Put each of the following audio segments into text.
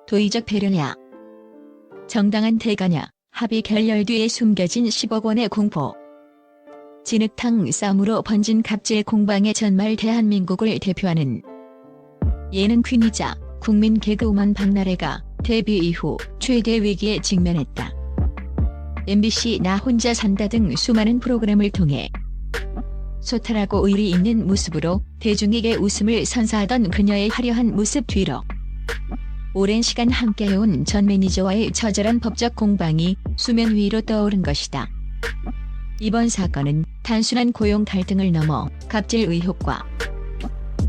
도의적 배려냐? 정당한 대가냐? 합의 결렬 뒤에 숨겨진 10억 원의 공포. 진흙탕 싸움으로 번진 갑질 공방의 전말 대한민국을 대표하는 예능 퀸이자 국민 개그우먼 박나래가 데뷔 이후 최대 위기에 직면했다. MBC 나 혼자 산다 등 수많은 프로그램을 통해 소탈하고 의리 있는 모습으로 대중에게 웃음을 선사하던 그녀의 화려한 모습 뒤로 오랜 시간 함께해온 전 매니저와의 처절한 법적 공방이 수면 위로 떠오른 것이다. 이번 사건은 단순한 고용 갈등을 넘어 갑질 의혹과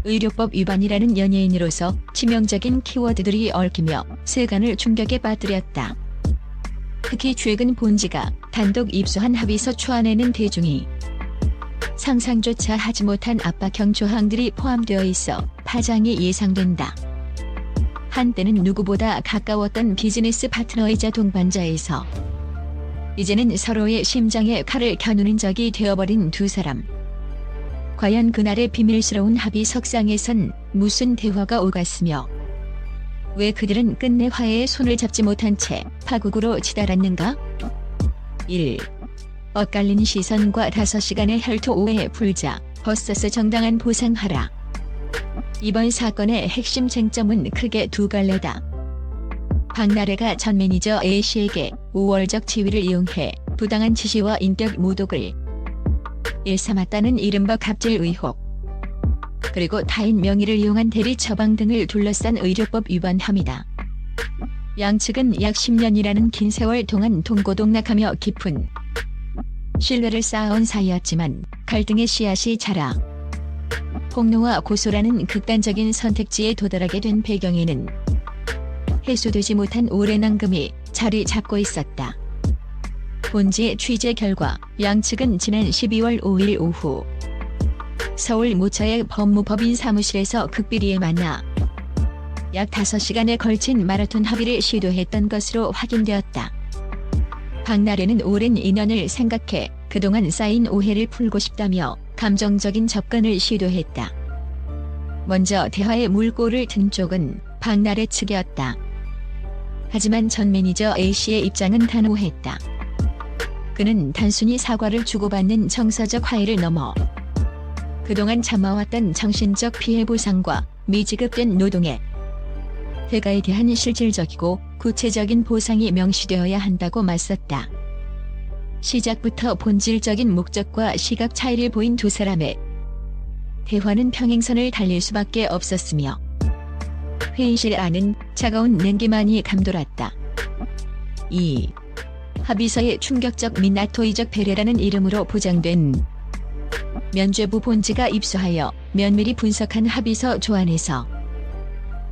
의료법 위반이라는 연예인으로서 치명적인 키워드들이 얽히며 세간을 충격에 빠뜨렸다. 특히 최근 본지가 단독 입수한 합의서 초안에는 대중이 상상조차 하지 못한 압박형 조항들이 포함되어 있어 파장이 예상된다. 한때는 누구보다 가까웠던 비즈니스 파트너이자 동반자에서 이제는 서로의 심장에 칼을 겨누는 적이 되어버린 두 사람. 과연 그날의 비밀스러운 합의 석상에선 무슨 대화가 오갔으며 왜 그들은 끝내 화해에 손을 잡지 못한 채 파국으로 치달았는가? 1. 엇갈린 시선과 5시간의 혈투 오해 풀자 버서스 정당한 보상하라. 이번 사건의 핵심 쟁점은 크게 두 갈래다. 박나래가 전 매니저 A씨에게 우월적 지위를 이용해 부당한 지시와 인격 모독을 일삼았다는 이른바 갑질 의혹, 그리고 타인 명의를 이용한 대리 처방 등을 둘러싼 의료법 위반 혐의다. 양측은 약 10년이라는 긴 세월 동안 동고동락하며 깊은 신뢰를 쌓아온 사이였지만 갈등의 씨앗이 자라 폭로와 고소라는 극단적인 선택지에 도달하게 된 배경에는 해소되지 못한 오랜 앙금이 자리 잡고 있었다. 본지의 취재 결과 양측은 지난 12월 5일 오후 서울 모처의 법무법인 사무실에서 극비리에 만나 약 5시간에 걸친 마라톤 합의를 시도했던 것으로 확인되었다. 박나래는 오랜 인연을 생각해 그동안 쌓인 오해를 풀고 싶다며 감정적인 접근을 시도했다. 먼저 대화의 물꼬를 튼 쪽은 박나래 측이었다. 하지만 전 매니저 A씨의 입장은 단호했다. 그는 단순히 사과를 주고받는 정서적 화해를 넘어 그동안 참아왔던 정신적 피해 보상과 미지급된 노동의 대가에 대한 실질적이고 구체적인 보상이 명시되어야 한다고 맞섰다. 시작부터 본질적인 목적과 시각 차이를 보인 두 사람의 대화는 평행선을 달릴 수밖에 없었으며 회의실 안은 차가운 냉기만이 감돌았다. 2. 합의서의 충격적 민낯도의적 배려라는 이름으로 보장된 면죄부 본지가 입수하여 면밀히 분석한 합의서 조안에서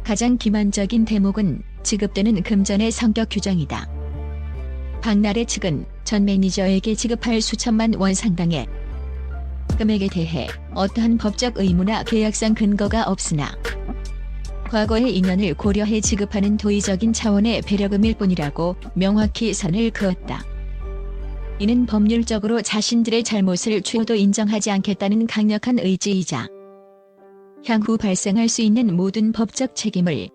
가장 기만적인 대목은 지급되는 금전의 성격 규정이다. 박나래 측은 전 매니저에게 지급할 수천만 원 상당의 금액에 대해 어떠한 법적 의무나 계약상 근거가 없으나 과거의 인연을 고려해 지급하는 도의적인 차원의 배려금일 뿐이라고 명확히 선을 그었다. 이는 법률적으로 자신들의 잘못을 최후도 인정하지 않겠다는 강력한 의지이자 향후 발생할 수 있는 모든 법적 책임을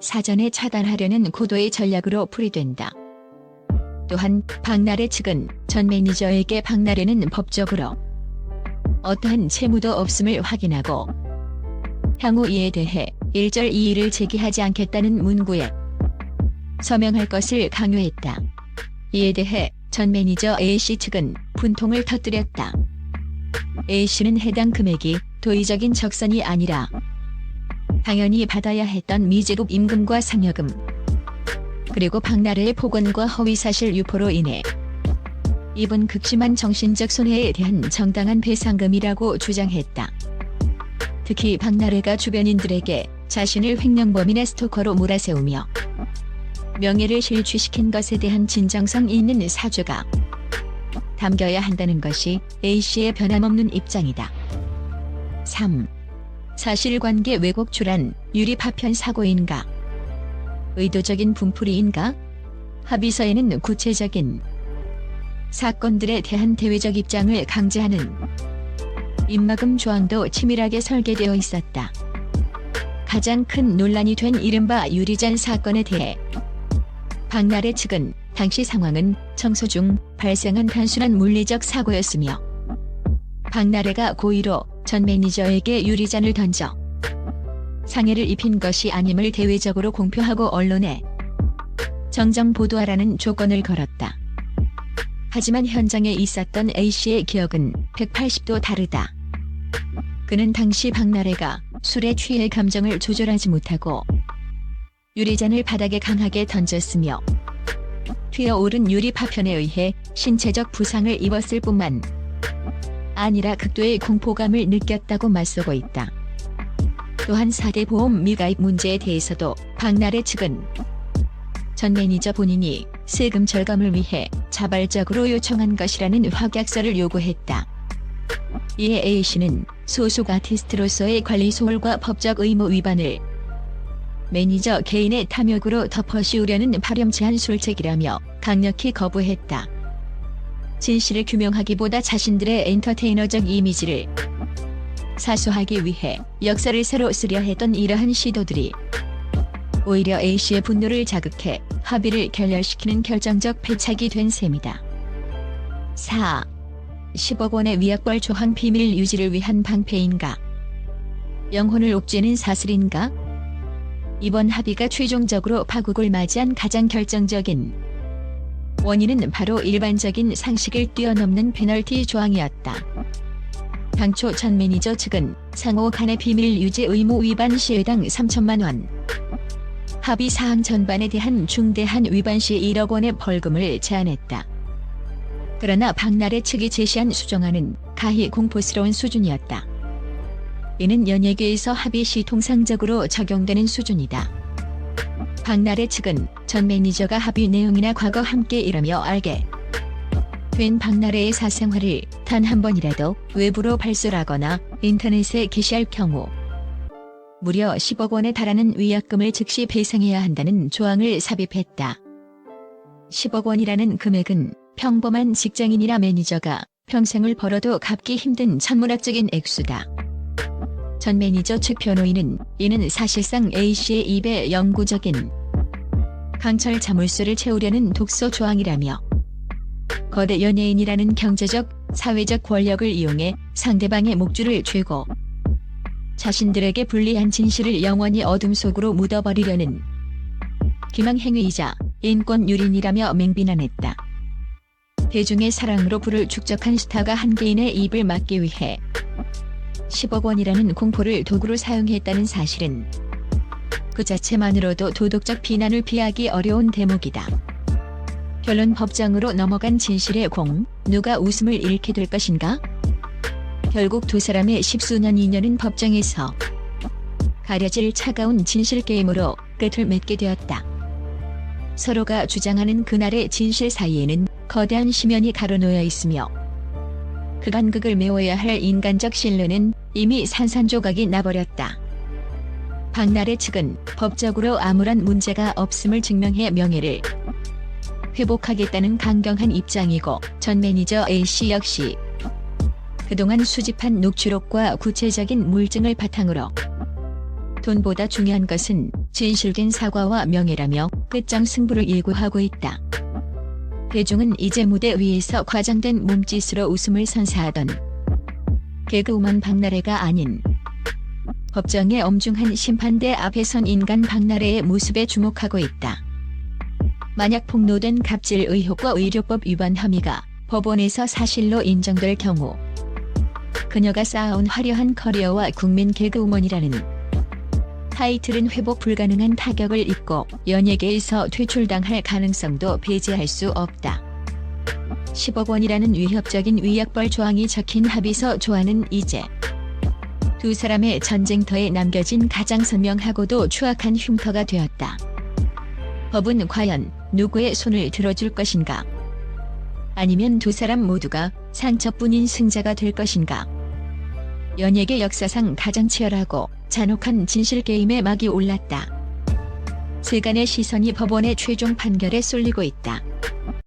사전에 차단하려는 고도의 전략으로 풀이된다. 또한 박나래 측은 전 매니저에게 박나래는 법적으로 어떠한 채무도 없음을 확인하고 향후 이에 대해 일절 이의를 제기하지 않겠다는 문구에 서명할 것을 강요했다. 이에 대해 전 매니저 A씨 측은 분통을 터뜨렸다. A씨는 해당 금액이 도의적인 적선이 아니라 당연히 받아야 했던 미지급 임금과 상여금, 그리고 박나래의 폭언과 허위사실 유포로 인해 입은 극심한 정신적 손해에 대한 정당한 배상금이라고 주장했다. 특히 박나래가 주변인들에게 자신을 횡령범이나 스토커로 몰아세우며 명예를 실추시킨 것에 대한 진정성 있는 사죄가 담겨야 한다는 것이 A씨의 변함없는 입장이다. 3. 사실관계 왜곡 출한 유리 파편 사고인가? 의도적인 분풀이인가? 합의서에는 구체적인 사건들에 대한 대외적 입장을 강제하는 입막음 조항도 치밀하게 설계되어 있었다. 가장 큰 논란이 된 이른바 유리잔 사건에 대해 박나래 측은 당시 상황은 청소 중 발생한 단순한 물리적 사고였으며 박나래가 고의로 전 매니저에게 유리잔을 던져 상해를 입힌 것이 아님을 대외적으로 공표하고 언론에 정정 보도하라는 조건을 걸었다. 하지만 현장에 있었던 A씨의 기억은 180도 다르다. 그는 당시 박나래가 술에 취해 감정을 조절하지 못하고 유리잔을 바닥에 강하게 던졌으며 튀어오른 유리 파편에 의해 신체적 부상을 입었을 뿐만 아니라 극도의 공포감을 느꼈다고 맞서고 있다. 또한 4대 보험 미가입 문제에 대해서도 박나래 측은 전 매니저 본인이 세금 절감을 위해 자발적으로 요청한 것이라는 확약서를 요구했다. 이에 A씨는 소속 아티스트로서의 관리 소홀과 법적 의무 위반을 매니저 개인의 탐욕으로 덮어씌우려는 파렴치한 술책이라며 강력히 거부했다. 진실을 규명하기보다 자신들의 엔터테이너적 이미지를 사수하기 위해 역사를 새로 쓰려 했던 이러한 시도들이 오히려 A씨의 분노를 자극해 합의를 결렬시키는 결정적 패착이 된 셈이다. 4. 10억 원의 위약벌 조항 비밀 유지를 위한 방패인가? 영혼을 옥죄는 사슬인가? 이번 합의가 최종적으로 파국을 맞이한 가장 결정적인 원인은 바로 일반적인 상식을 뛰어넘는 페널티 조항이었다. 당초 전 매니저 측은 상호 간의 비밀 유지 의무 위반 시에당 3천만 원, 합의 사항 전반에 대한 중대한 위반 시 1억 원의 벌금을 제안했다. 그러나 박나래 측이 제시한 수정안은 가히 공포스러운 수준이었다. 이는 연예계에서 합의 시 통상적으로 적용되는 수준이다. 박나래 측은 전 매니저가 합의 내용이나 과거 함께 일하며 알게 된 박나래의 사생활을 단 한 번이라도 외부로 발설하거나 인터넷에 게시할 경우 무려 10억 원에 달하는 위약금을 즉시 배상해야 한다는 조항을 삽입했다. 10억 원이라는 금액은 평범한 직장인이나 매니저가 평생을 벌어도 갚기 힘든 천문학적인 액수다. 전 매니저 측 변호인은 이는 사실상 A씨의 입에 영구적인 강철 자물쇠를 채우려는 독소 조항이라며 거대 연예인이라는 경제적, 사회적 권력을 이용해 상대방의 목줄을 쥐고 자신들에게 불리한 진실을 영원히 어둠 속으로 묻어버리려는 기망행위이자 인권유린이라며 맹비난했다. 대중의 사랑으로 부를 축적한 스타가 한 개인의 입을 막기 위해 10억 원이라는 공포를 도구로 사용했다는 사실은 그 자체만으로도 도덕적 비난을 피하기 어려운 대목이다. 결론 법정으로 넘어간 진실의 공, 누가 웃음을 잃게 될 것인가? 결국 두 사람의 십수년 인연은 법정에서 가려질 차가운 진실 게임으로 끝을 맺게 되었다. 서로가 주장하는 그날의 진실 사이에는 거대한 심연이 가로놓여 있으며 그간극을 메워야 할 인간적 신뢰는 이미 산산조각이 나버렸다. 박나래 측은 법적으로 아무런 문제가 없음을 증명해 명예를 회복하겠다는 강경한 입장이고 전 매니저 A씨 역시 그동안 수집한 녹취록과 구체적인 물증을 바탕으로 돈보다 중요한 것은 진실된 사과와 명예라며 끝장 승부를 예고하고 있다. 대중은 이제 무대 위에서 과장된 몸짓으로 웃음을 선사하던 개그우먼 박나래가 아닌 법정의 엄중한 심판대 앞에 선 인간 박나래의 모습에 주목하고 있다. 만약 폭로된 갑질 의혹과 의료법 위반 혐의가 법원에서 사실로 인정될 경우 그녀가 쌓아온 화려한 커리어와 국민 개그우먼이라는 타이틀은 회복 불가능한 타격을 입고 연예계에서 퇴출당할 가능성도 배제할 수 없다. 10억 원이라는 위협적인 위약벌 조항이 적힌 합의서 조안은 이제 두 사람의 전쟁터에 남겨진 가장 선명하고도 추악한 흉터가 되었다. 법은 과연 누구의 손을 들어줄 것인가? 아니면 두 사람 모두가 상처뿐인 승자가 될 것인가? 연예계 역사상 가장 치열하고 잔혹한 진실 게임에 막이 올랐다. 세간의 시선이 법원의 최종 판결에 쏠리고 있다.